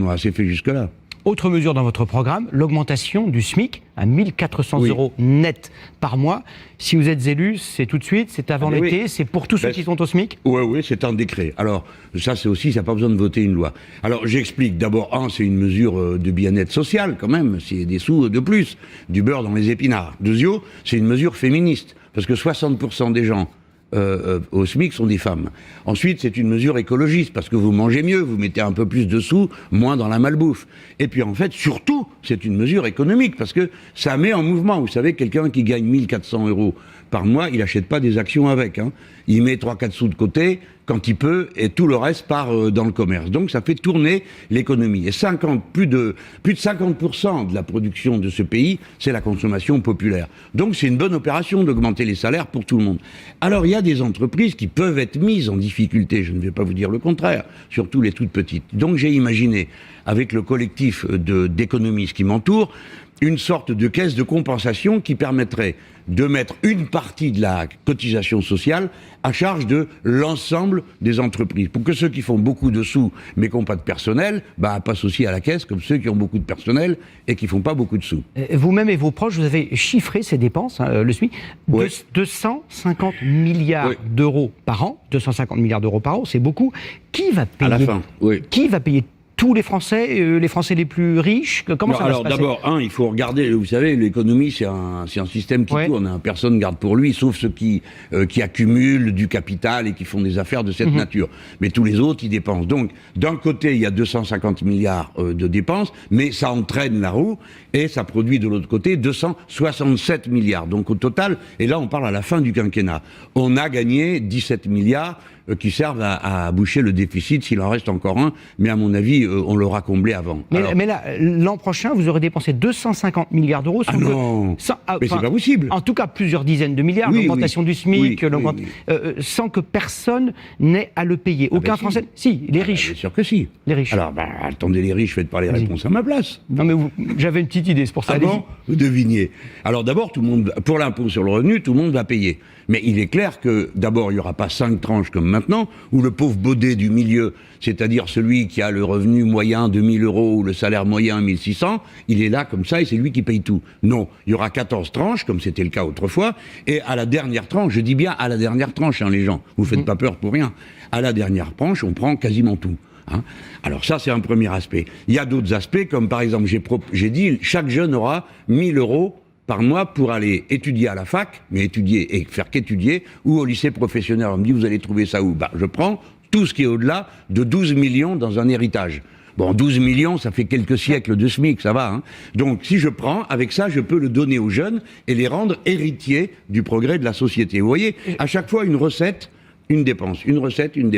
On a assez fait jusque-là. Autre mesure dans votre programme, l'augmentation du SMIC à 1 400 € net par mois. Si vous êtes élu, c'est tout de suite, c'est avant l'été, c'est pour tous ceux qui sont au SMIC? Oui, c'est un décret. Alors, ça c'est aussi, ça n'a pas besoin de voter une loi. Alors, j'explique. D'abord, c'est une mesure de bien-être social quand même, c'est des sous de plus, du beurre dans les épinards. Deuxièmement, c'est une mesure féministe, parce que 60% des gens au SMIC sont des femmes. Ensuite, c'est une mesure écologiste, parce que vous mangez mieux, vous mettez un peu plus de sous, moins dans la malbouffe. Et puis en fait, surtout, c'est une mesure économique, parce que ça met en mouvement. Vous savez, quelqu'un qui gagne 1 400 € par mois, il n'achète pas des actions avec. Hein. Il met 3-4 sous de côté quand il peut, et tout le reste part dans le commerce. Donc ça fait tourner l'économie. Et plus de 50% de la production de ce pays, c'est la consommation populaire. Donc c'est une bonne opération d'augmenter les salaires pour tout le monde. Alors il y a des entreprises qui peuvent être mises en difficulté, je ne vais pas vous dire le contraire, surtout les toutes petites. Donc j'ai imaginé, avec le collectif d'économistes qui m'entourent, une sorte de caisse de compensation qui permettrait de mettre une partie de la cotisation sociale à charge de l'ensemble des entreprises. Pour que ceux qui font beaucoup de sous mais qui n'ont pas de personnel, passent aussi à la caisse comme ceux qui ont beaucoup de personnel et qui ne font pas beaucoup de sous. Vous-même et vos proches, vous avez chiffré ces dépenses, le SMIC, 250 milliards d'euros par an. 250 milliards d'euros par an, c'est beaucoup. Qui va payer? À la fin, Qui va payer? Tous les Français les plus riches? Comment ça va se passer? Alors d'abord, il faut regarder, vous savez, l'économie c'est un système qui tourne, hein. Personne ne garde pour lui, sauf ceux qui accumulent du capital et qui font des affaires de cette nature. Mais tous les autres, ils dépensent. Donc, d'un côté, il y a 250 milliards de dépenses, mais ça entraîne la roue, et ça produit de l'autre côté 267 milliards. Donc au total, et là on parle à la fin du quinquennat, on a gagné 17 milliards qui servent à boucher le déficit, s'il en reste encore un, mais à mon avis, on l'aura comblé avant. Mais là, l'an prochain, vous aurez dépensé 250 milliards d'euros. Mais c'est pas possible. En tout cas, plusieurs dizaines de milliards, l'augmentation du SMIC, sans que personne n'ait à le payer. Aucun Français. Si, les riches. Bien sûr que si. Les riches. Alors, attendez les riches, faites pas les réponses à ma place. Non, mais j'avais une petite idée, c'est pour ça. Avant, vous deviniez. Alors d'abord, tout le monde, pour l'impôt sur le revenu, tout le monde va payer. Mais il est clair que, d'abord, il n'y aura pas 5 tranches comme maintenant, où le pauvre baudet du milieu, c'est-à-dire celui qui a le revenu moyen de 1 000 € ou le salaire moyen 1 600, il est là comme ça et c'est lui qui paye tout. Non, il y aura 14 tranches, comme c'était le cas autrefois, et à la dernière tranche, je dis bien à la dernière tranche, hein, les gens, vous faites pas peur pour rien, à la dernière tranche, on prend quasiment tout. Hein. Alors ça, c'est un premier aspect. Il y a d'autres aspects, comme par exemple, j'ai dit, chaque jeune aura 1 000 € par mois pour aller étudier à la fac, mais étudier et faire qu'étudier, ou au lycée professionnel. On me dit, vous allez trouver ça où? Je prends tout ce qui est au-delà de 12 millions dans un héritage. Bon, 12 millions, ça fait quelques siècles de SMIC, ça va. Hein. Donc, si je prends, avec ça, je peux le donner aux jeunes et les rendre héritiers du progrès de la société. Vous voyez, à chaque fois, une recette, une dépense. Une recette, une dépense.